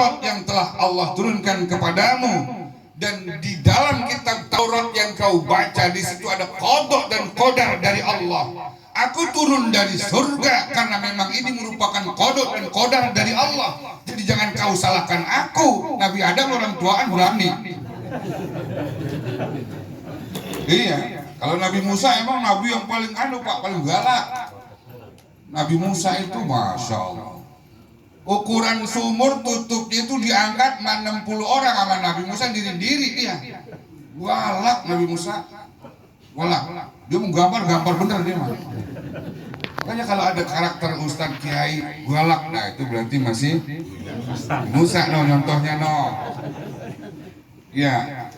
Taurat yang telah Allah turunkan kepadamu, dan di dalam kitab Taurat yang kau baca di situ ada qada dan qadar dari Allah. Aku turun dari surga karena memang ini merupakan qada dan qadar dari Allah. Jadi jangan kau salahkan aku. Nabi Adam orang tuaan berani. Iya, kalau Nabi Musa emang nabi yang paling paling galak. Nabi Musa itu Masya Allah, ukuran sumur tutupnya itu diangkat 60 orang sama Nabi Musa diri-diri dia. Galak Nabi Musa. Galak. Dia mau gambar bener dia mah. Makanya kalau ada karakter Ustadz Kiai galak, nah itu berarti masih Musa no contohnya no. Ya.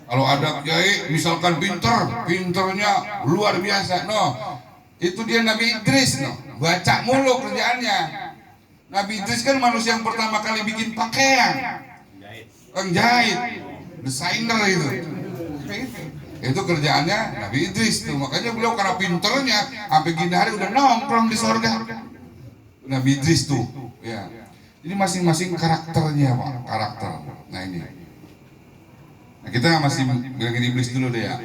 Kalau ada kiai misalkan pinternya luar biasa no. Itu dia Nabi Idris no. Baca mulu kerjaannya. Nabi Idris kan manusia yang pertama kali bikin pakaian, penjahit, desainer itu. Itu kerjaannya Nabi Idris tuh. Makanya beliau karena pinternya sampai gini hari udah nongkrong di surga. Nabi Idris tuh, ya. Jadi masing-masing karakternya Pak, karakter. Nah ini. Nah kita masih bilangin iblis dulu deh ya.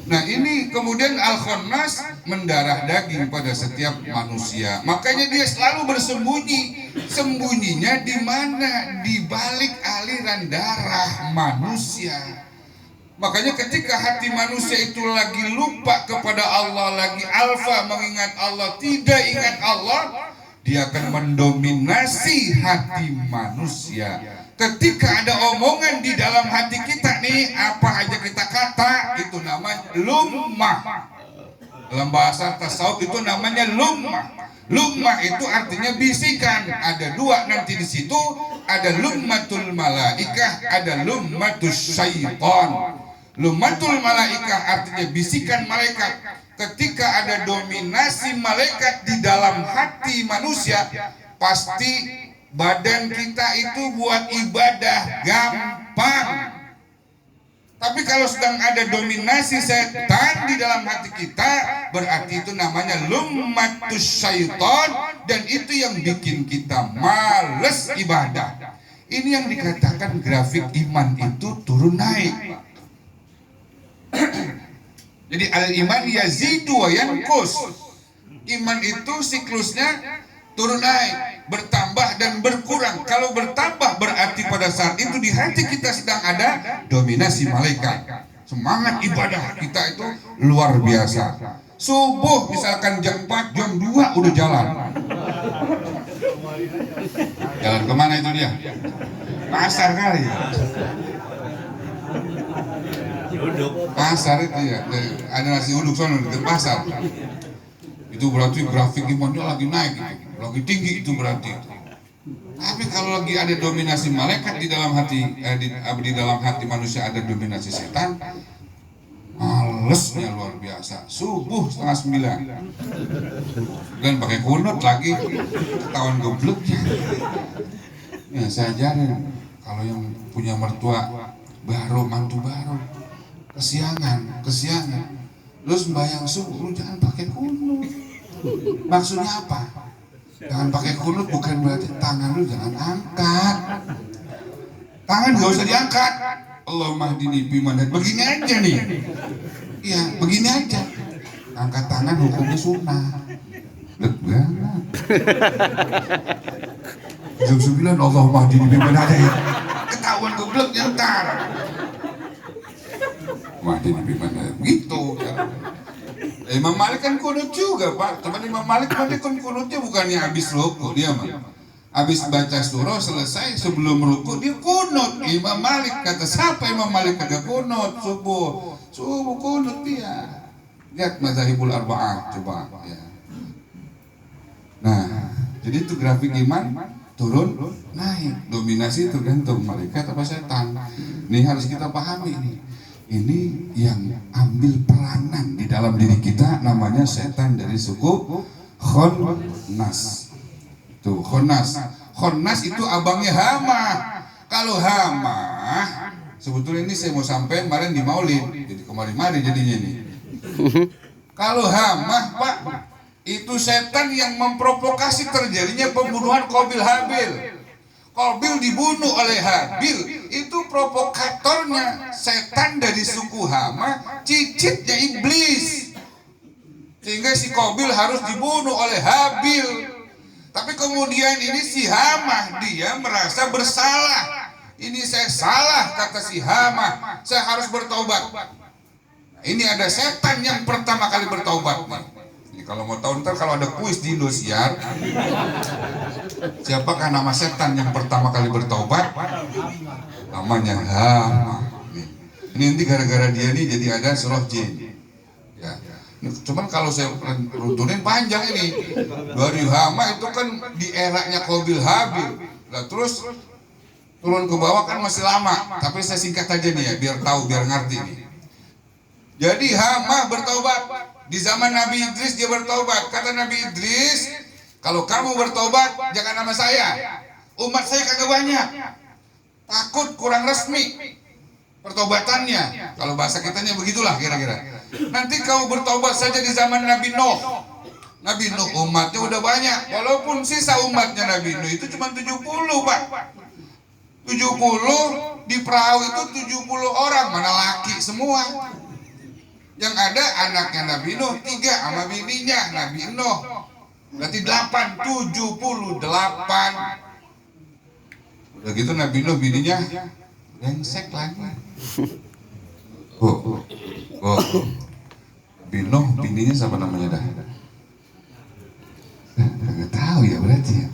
Nah ini kemudian Al-Khannas mendarah daging pada setiap manusia. Makanya dia selalu bersembunyi. Sembunyinya di mana? Di balik aliran darah manusia. Makanya ketika hati manusia itu lagi lupa kepada Allah, lagi alfa mengingat Allah, tidak ingat Allah, dia akan mendominasi hati manusia. Ketika ada omongan di dalam hati kita nih, apa aja kita kata, itu namanya lummah. Dalam bahasa tasawuf itu namanya lummah. Lummah itu artinya bisikan. Ada dua nanti di situ, ada lummatul malaikah, ada lummatul syaitan. Lummatul malaikah artinya bisikan malaikat. Ketika ada dominasi malaikat di dalam hati manusia, pasti badan kita itu buat ibadah gampang. Tapi kalau sedang ada dominasi setan di dalam hati kita, berarti itu namanya lummatus syaitan, dan itu yang bikin kita males ibadah. Ini yang dikatakan grafik iman itu turun naik. Jadi al-iman yazidu wa yanqus. Iman itu siklusnya turun naik, bertambah dan berkurang. Kalau bertambah berarti pada saat itu di hati kita sedang ada dominasi malaikat. Semangat ibadah kita itu luar biasa. Subuh misalkan jam 4, jam 2 udah jalan. Jalan kemana itu dia? Pasar kali. Pasar itu ya, ada nasi uduk sono di pasar. Itu berarti grafik imannya lagi naik gitu. Lagi tinggi itu berarti. Tapi kalau lagi ada dominasi malaikat di dalam hati, di dalam hati manusia ada dominasi setan, malesnya luar biasa. Subuh 8:30 dan pakai kunut lagi, ketahuan gobloknya. Ya saya ajarin, kalau yang punya mertua baru, mantu baru, kesiangan, terus sembahyang subuh, lu jangan pakai kunut. Maksudnya apa? Jangan pakai kunut bukan berarti tangan lu jangan angkat. Tangan gak usah diangkat. Allahumma hdini fiman hadait. Begini aja nih. Iya, begini aja. Angkat tangan hukumnya sunnah. Lega. Jam 9 Allahumma hdini fiman hadait. Ketahuan gobloknya ntar. Hdini fiman hadait. Begitu ya. Imam Malik kan kunut juga Pak. Teman Imam Malik kan kunutnya bukannya habis ruku dia mah. Habis baca surah selesai sebelum ruku dia kunut. Imam Malik kata siapa Imam Malik kata kunut subuh. Subuh kunut dia. Lihat mazhabul arba'ah coba ya. Nah, jadi itu grafik iman turun naik. Dominasi tergantung malaikat apa setan. Ini harus kita pahami ini. Ini yang ambil peranan di dalam diri kita namanya setan dari suku Khannas. Tuh Khannas. Khannas itu abangnya Hama. Kalau Hama, sebetulnya ini saya mau sampaikan kemarin di Maulid. Jadi kemarin jadinya ini. Kalau Hama Pak, itu setan yang memprovokasi terjadinya pembunuhan Qabil Habil. Qabil dibunuh oleh Habil. Itu provokatornya setan dari suku Hama, cicitnya iblis. Sehingga si Qabil harus dibunuh oleh Habil. Tapi kemudian ini si Hama, dia merasa bersalah. Ini saya salah, kata si Hama, saya harus bertobat. Ini ada setan yang pertama kali bertobat. Ini kalau mau tahu ntar kalau ada kuis di Indosiar, siapakah nama setan yang pertama kali bertobat? Namanya Hama. Ini nanti gara-gara dia nih jadi ada surah jin. Ya. Cuman kalau saya runtunin panjang ini. Dari Hama itu kan di eranya Qabil Habil. Nah, terus turun ke bawah kan masih lama. Tapi saya singkat aja nih ya, biar tahu, biar ngerti nih. Jadi Hama bertobat. Di zaman Nabi Idris dia bertobat. Kata Nabi Idris, kalau kamu bertobat jangan nama saya. Umat saya kagak banyak. Takut kurang resmi pertobatannya. Kalau bahasa kitanya begitulah kira-kira. Nanti kamu bertobat saja di zaman Nabi Nuh. Nabi Nuh umatnya udah banyak. Walaupun sisa umatnya Nabi Nuh itu cuma 70, Pak. 70 di perahu itu 70 orang, mana laki semua. Yang ada anaknya Nabi Nuh 3 sama bininya Nabi Nuh. Berarti 8, 78. Udah gitu Nabi Nuh bininya brengsek lagi. Nabi Nuh bininya siapa namanya dah? Nggak tahu ya berarti ya.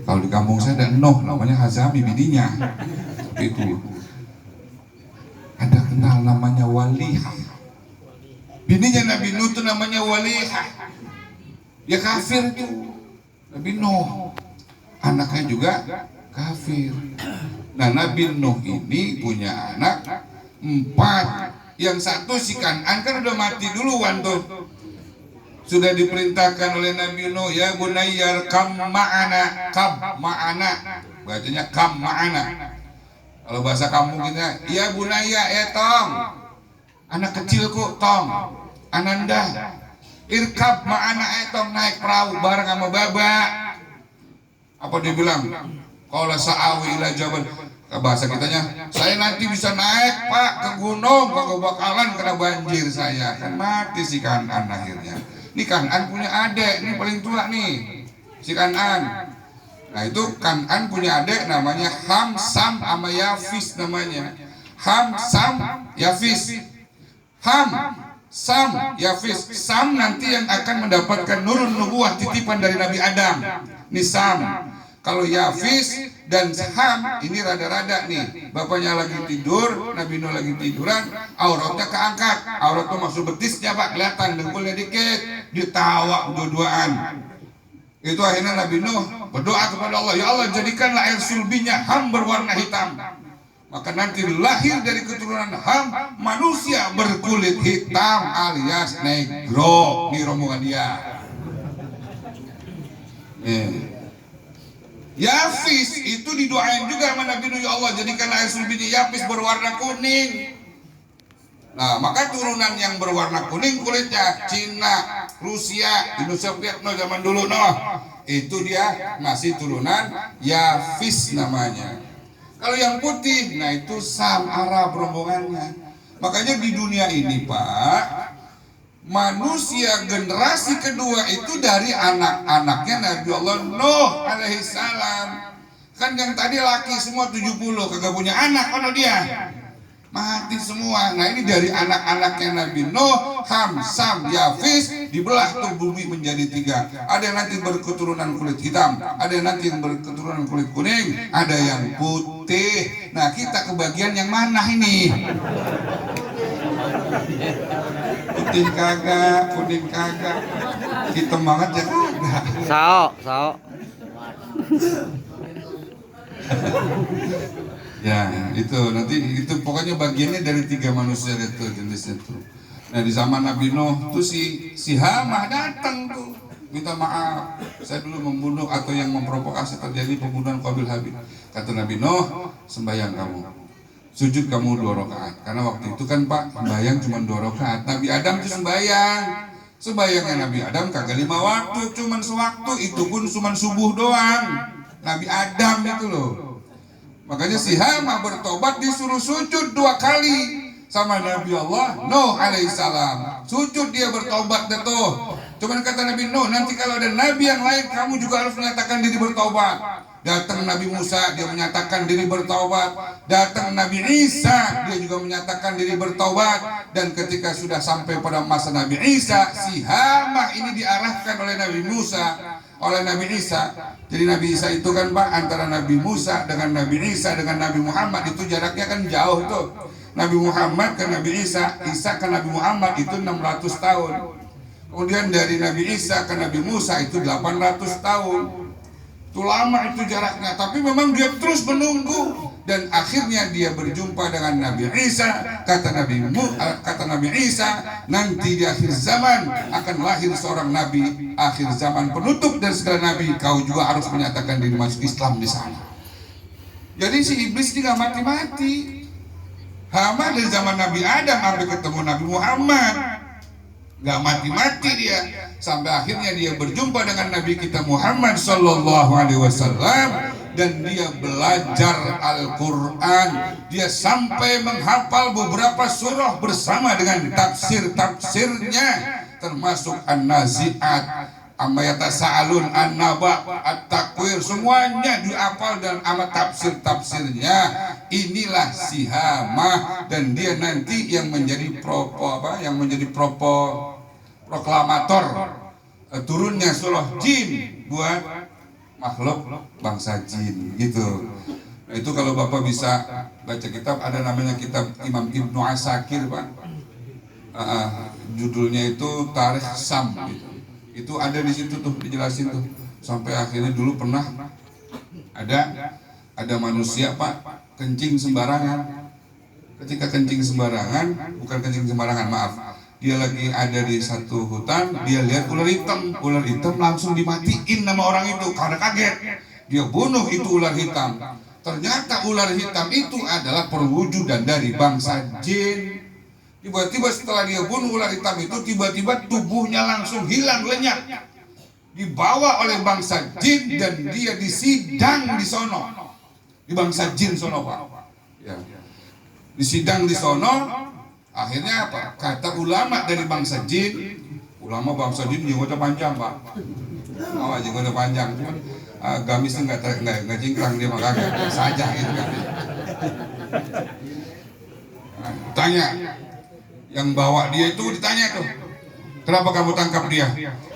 Kalau di kampung saya ada Nuh namanya Hazami bininya. Seperti itu. Ada kenal namanya Walihah. Bininya Nabi Nuh itu namanya Walihah. Dia kafir tuh. Nabi Nuh. Anaknya juga kafir. Nah Nabi Nuh ini punya anak 4. Yang satu si Kan'an kan udah mati duluan tuh. Sudah diperintahkan oleh Nabi Nuh, ya bunayyar kam ma'ana, bacanya kam ma'ana. Kalau bahasa kampung kita, ya bunayya, ya tong, anak kecilku tong, Ananda, irkab ma'ana, tong, naik perahu bareng sama baba. Apa dia bilang? Qala sa'awi ila jabal. Bahasa kitanya, saya nanti bisa naik Pak ke gunung, kagak bakalan kena banjir saya. Kan mati si Kan'an akhirnya. Ini Kan'an punya adik, ini paling tua nih, si Kan'an. Nah itu Kan'an punya adik namanya Ham, Sam, sama Yafis namanya. Ham, Sam, Yafis. Ham, Sam, Yafis. Sam nanti yang akan mendapatkan nurun nubuwah titipan dari Nabi Adam. Ini Sam. Kalau Yafis dan Ham ini rada-rada nih. Bapaknya lagi tidur, Nabi Nuh lagi tiduran, auratnya keangkat. Aurat tuh masuk betisnya Pak, kelihatan dengkulnya dikit, ditawa dua-duaan. Itu akhirnya Nabi Nuh berdoa kepada Allah, ya Allah jadikanlah air sulbinya Ham berwarna hitam. Maka nanti lahir dari keturunan Ham manusia berkulit hitam alias negro. Ini rombongan dia. Yafis itu didoain juga sama Nabi Nuh, ya Allah jadikanlah air sulbinya Yafis berwarna kuning. Nah maka turunan yang berwarna kuning kulitnya Cina, Rusia, Uni Soviet no zaman dulu no, itu dia masih turunan Yafis namanya. Kalau yang putih, nah itu Sam, Arab rombongannya. Makanya di dunia ini Pak, manusia generasi kedua itu dari anak-anaknya Nabi Allah Nuh alaihissalam. Kan yang tadi laki semua 70 kagak punya anak, kalau dia mati semua. Nah ini dari anak-anaknya Nabi Nuh, Ham, Sam, Yafis, dibelah tuh bumi menjadi 3. Ada yang nanti berketurunan kulit hitam, ada yang nanti yang berketurunan kulit kuning, ada yang putih. Nah kita kebagian yang mana ini? Putih kagak, kuning kagak, hitam banget ya kagak. Sao. Ya itu nanti itu pokoknya bagiannya dari 3 manusia itu jenisnya itu. Nah di zaman Nabi Nuh tuh si Hamah datang tuh minta maaf, saya dulu membunuh atau yang memprovokasi terjadi pembunuhan Qabil Habil. Kata Nabi Nuh, sembahyang kamu, sujud kamu 2 rakaat. Karena waktu itu kan Pak sembahyang cuma 2 rakaat. Nabi Adam tuh sembahyangnya Nabi Adam kagak 5 waktu, cuma sewaktu, itu pun cuma subuh doang. Nabi Adam itu loh. Makanya si Hama bertobat disuruh sujud 2 kali sama Nabi Allah Nuh alaihissalam. Sujud dia bertobat deh tuh. Cuman kata Nabi Nuh, nanti kalau ada nabi yang lain kamu juga harus menyatakan diri bertobat. Datang Nabi Musa, dia menyatakan diri bertaubat. Datang Nabi Isa, dia juga menyatakan diri bertaubat. Dan ketika sudah sampai pada masa Nabi Isa, si Hama ini diarahkan oleh Nabi Musa, oleh Nabi Isa. Jadi Nabi Isa itu kan Pak, antara Nabi Musa dengan Nabi Isa dengan Nabi Muhammad itu jaraknya kan jauh tuh. Nabi Muhammad ke Nabi Isa, Isa ke Nabi Muhammad itu 600 tahun. Kemudian dari Nabi Isa ke Nabi Musa itu 800 tahun. Itu lama itu jaraknya, tapi memang dia terus menunggu dan akhirnya dia berjumpa dengan Nabi Isa. Kata Nabi Isa, nanti di akhir zaman akan lahir seorang nabi akhir zaman, penutup dan segala nabi. Kau juga harus menyatakan diri masuk Islam di sana. Jadi si iblis ini gak mati-mati. Hama dari zaman Nabi Adam sampai ketemu Nabi Muhammad, gak mati-mati dia, sampai akhirnya dia berjumpa dengan Nabi kita Muhammad Sallallahu Alaihi Wasallam dan dia belajar Al-Quran. Dia sampai menghafal beberapa surah bersama dengan tafsir-tafsirnya, termasuk An-Nazi'at, Amma Yatasa'alun, An-Naba, At-Takwir, semuanya dihafal dan amat tafsir-tafsirnya. Inilah si Hama, dan dia nanti yang menjadi proklamator turunnya surah jin buat makhluk bangsa jin gitu. Itu kalau Bapak bisa baca kitab, ada namanya kitab Imam Ibnu Asakir Pak, judulnya itu Tarikh Sam gitu. Itu ada di situ tuh dijelasin tuh, sampai akhirnya dulu pernah ada manusia Pak kencing sembarangan. Ketika kencing sembarangan, bukan kencing sembarangan, maaf, dia lagi ada di satu hutan, dia lihat ular hitam langsung dimatiin sama orang itu karena kaget. Dia bunuh itu ular hitam. Ternyata ular hitam itu adalah perwujudan dari bangsa jin. Tiba-tiba setelah dia bunuh ular hitam itu, tiba-tiba tubuhnya langsung hilang lenyap, dibawa oleh bangsa jin dan dia disidang di sono, di bangsa jin sono Pak ya. Disidang di sono, akhirnya apa? Kata ulama dari bangsa jin, ulama bangsa jin jenggotnya panjang Pak, jenggotnya panjang, cuman gamisnya nggak cingkrang, dia makanya saja gitu kan. Tanya yang bawa dia itu, ditanya tuh, kenapa kamu tangkap dia?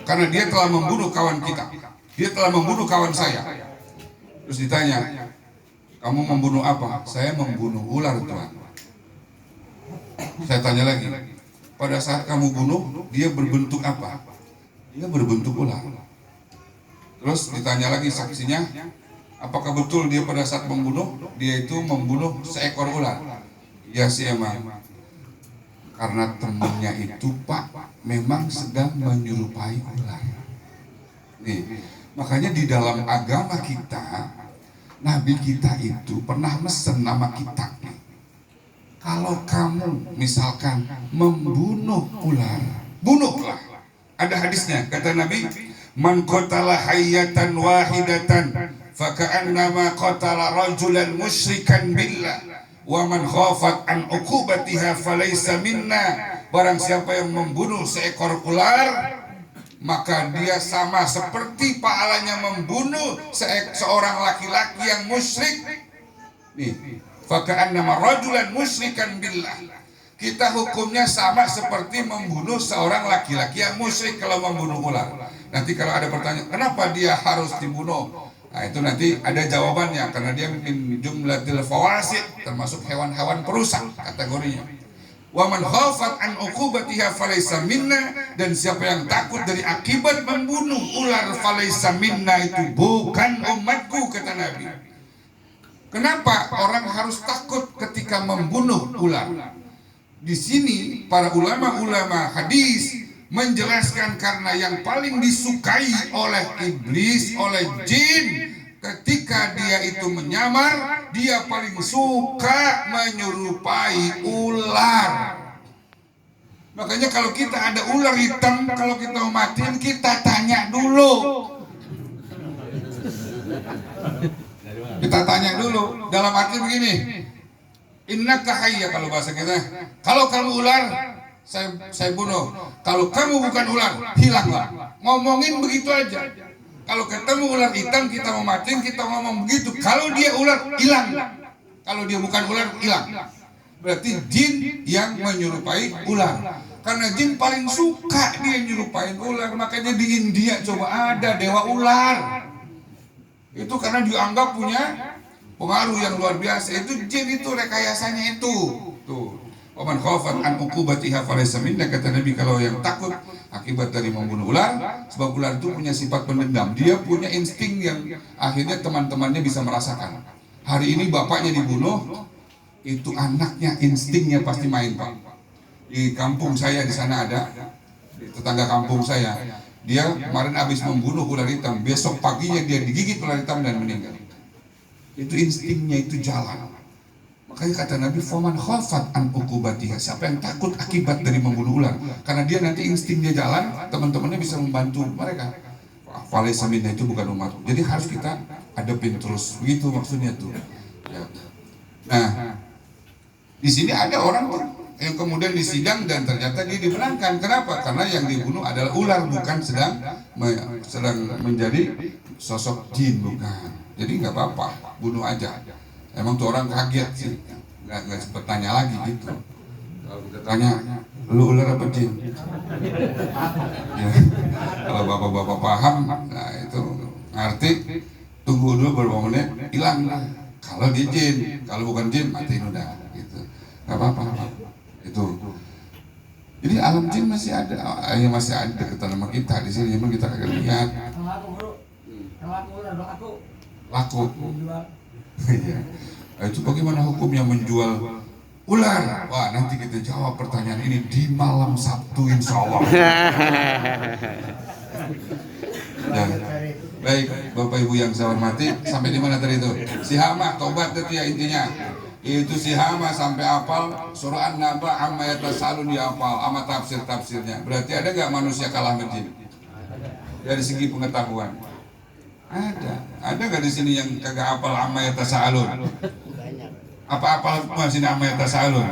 Karena dia telah membunuh kawan kita, dia telah membunuh kawan saya. Terus ditanya, kamu membunuh apa? Saya membunuh ular Tuhan. Saya tanya lagi, pada saat kamu bunuh dia berbentuk apa? Dia berbentuk ular. Terus ditanya lagi saksinya, apakah betul dia pada saat membunuh dia itu membunuh seekor ular? Ya sih emang. Karena temannya itu Pak memang sedang menyerupai ular. Nih, makanya di dalam agama kita, Nabi kita itu pernah mesen nama kita. Kalau kamu misalkan membunuh ular, bunuhlah. Ada hadisnya, kata Nabi, man qatala hayyatan wahidatan faka'annama qatala rajulan musyrikan billah. Wa man khafat an uqubatiha falaysa minna. Barang siapa yang membunuh seekor ular, maka dia sama seperti pahalanya membunuh seorang laki-laki yang musyrik. Nih, faka'annama rajulan musyrikan billah. Kita hukumnya sama seperti membunuh seorang laki-laki yang musyrik kalau membunuh ular. Nanti kalau ada pertanyaan, kenapa dia harus dibunuh? Nah itu nanti ada jawabannya, karena dia min jumlatil fawasid, termasuk hewan-hewan perusak kategorinya. Wa man khafat an uqubatiha falaysa minna, dan siapa yang takut dari akibat membunuh ular falaysa minna, itu bukan umatku, kata Nabi. Kenapa orang harus takut ketika membunuh ular? Di sini para ulama-ulama hadis menjelaskan karena yang paling disukai oleh iblis, oleh jin, ketika dia itu menyamar, dia paling suka menyerupai ular. Makanya kalau kita ada ular hitam, kalau kita mau matiin, kita tanya dulu. Kita tanya dulu dalam arti begini, innaka hayya kalau bahasa kita, kalau kamu ular saya bunuh, kalau kamu bukan ular hilanglah. Ngomongin begitu aja. Kalau ketemu ular hitam kita mau matiin, kita ngomong begitu. Kalau dia ular hilang, kalau dia bukan ular hilang. Berarti jin yang menyerupai ular. Karena jin paling suka dia menyerupai ular. Makanya di India coba ada dewa ular. Itu karena dianggap punya pengaruh yang luar biasa. Itu jin itu rekayasanya itu. Tuh. Waman khafat an uqubatiha falaysa minna, kata Nabi, kalau yang takut akibat dari membunuh ular, sebab ular itu punya sifat pendendam. Dia punya insting yang akhirnya teman-temannya bisa merasakan. Hari ini bapaknya dibunuh, itu anaknya instingnya pasti main, Pak. Di kampung saya di sana ada, di tetangga kampung saya, dia kemarin habis membunuh ular hitam, besok paginya dia digigit ular hitam dan meninggal. Itu instingnya itu jalan. Makanya kata Nabi, faman khafat an uqubatiha, siapa yang takut akibat dari membunuh ular, karena dia nanti instingnya jalan, teman-temannya bisa membantu mereka. Falaysa minna itu bukan umat. Jadi harus kita hadapin terus, begitu maksudnya tuh. Ya. Nah, di sini ada orang yang kemudian disidang dan ternyata dia dimenangkan. Kenapa? Karena yang dibunuh adalah ular, bukan sedang menjadi sosok jin, bukan. Jadi nggak apa-apa, bunuh aja. Emang tuh orang kaget sih, nggak sempat tanya lagi gitu. Kalau kita tanya, lu ular apa jin? Ya, kalau bapak-bapak paham, nah itu ngerti. Tunggu dulu beberapa menit, hilang lah. Kalau dia jin, kalau bukan jin matiin udah, gitu. Nggak apa-apa, itu. Jadi alam jin masih ada, masih ada deketan sama kita di sini, emang kita kagak lihat. Laku. Iya. Nah, itu bagaimana hukumnya menjual ular? Wah, nanti kita jawab pertanyaan ini di malam Sabtu insya Allah. Ya. Baik, Bapak Ibu yang saya hormati, sampai di mana tadi itu? Si Hama tobat itu ya intinya. Itu si Hama sampai hafal surah An-Naba amma yatasalun dia hafal sama tafsir-tafsirnya. Berarti ada nggak manusia kalah sama jin? Dari segi pengetahuan. Ada nggak di sini yang kagak hafal amma yatasalun? Apa-apa semua sini amma yatasalun?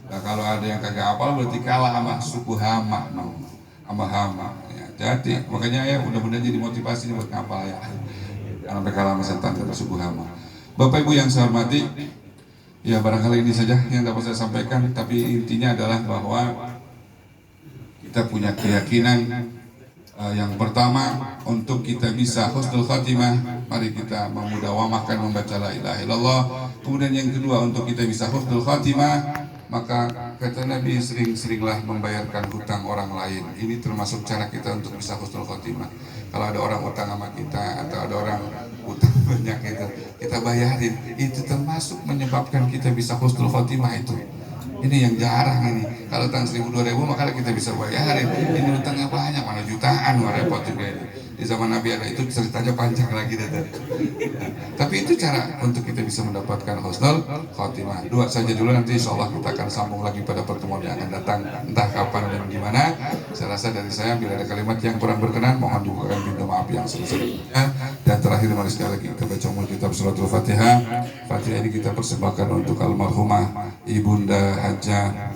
Nah, kalau ada yang kagak hafal berarti kalah sama suku Hama, sama Hama. Ya, jadi makanya ya mudah-mudahan jadi motivasi buat ngapal ya. Jangan sampai kalah sama setan atau suku Hama. Bapak Ibu yang saya hormati, ya barangkali ini saja yang dapat saya sampaikan. Tapi intinya adalah bahwa kita punya keyakinan. Yang pertama, untuk kita bisa husnul khatimah, mari kita memudawamahkan membaca la ilaha illallah. Kemudian yang kedua, untuk kita bisa husnul khatimah, maka kata Nabi, sering-seringlah membayarkan hutang orang lain. Ini termasuk cara kita untuk bisa husnul khatimah. Kalau ada orang utang sama kita, atau ada orang utang banyak kita bayarin, itu termasuk menyebabkan kita bisa husnul khatimah itu. Ini yang jarang ini. Kalau utang 1.000-2.000 maka kita bisa bayarin. Ini utangnya banyak, mana jutaan, mana repot juga ini. Di zaman Nabi ada itu ceritanya panjang lagi tadi. Tapi itu cara untuk kita bisa mendapatkan husnul khatimah. Dua saja dulu, nanti insya Allah kita akan sambung lagi pada pertemuan yang akan datang, entah kapan dan gimana. Saya rasa dari saya bila ada kalimat yang kurang berkenan mohon dibukakan pintu maaf yang sebesar-besarnya. Dan terakhir mari sekali lagi kita baca kitab suratul Fatihah. Fatihah ini kita persembahkan untuk almarhumah Ibunda Hajah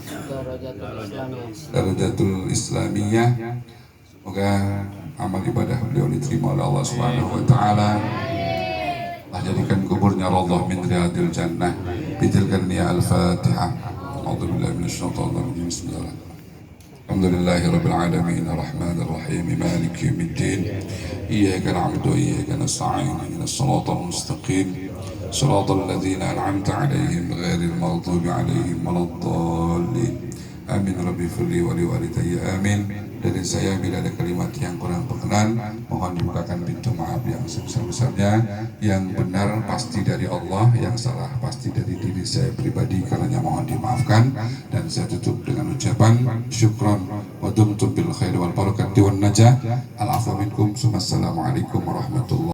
Darajatul Islamiyah. Semoga amal ibadah beliau diterima oleh Allah Subhanahu wa taala. Allah jadikan kuburnya raudhah min riyadil jannah. Bitilkan ya al-Fatihah. A'udzu billahi minasyaitonir rajim. Bismillahirrahmanirrahim. Alhamdulillahirabbil alamin arrahmanir rahim maliki yaumiddin. Iyyaka na'budu wa iyyaka nasta'in. Ihdinas siratal mustaqim. Siratal ladzina an'amta 'alaihim ghairil maghdubi 'alaihim waladdallin. Amin rabbi firli wa liwalidayya amin. Dari saya bila ada kalimat yang kurang berkenan mohon dibukakan pintu maaf yang sebesar-besarnya. Yang benar pasti dari Allah, yang salah pasti dari diri saya pribadi, karenanya mohon dimaafkan. Dan saya tutup dengan ucapan syukran wa dumtum bil khairi wal barakati wan najah. Al-afwa minkum. Assalamualaikum warahmatullahi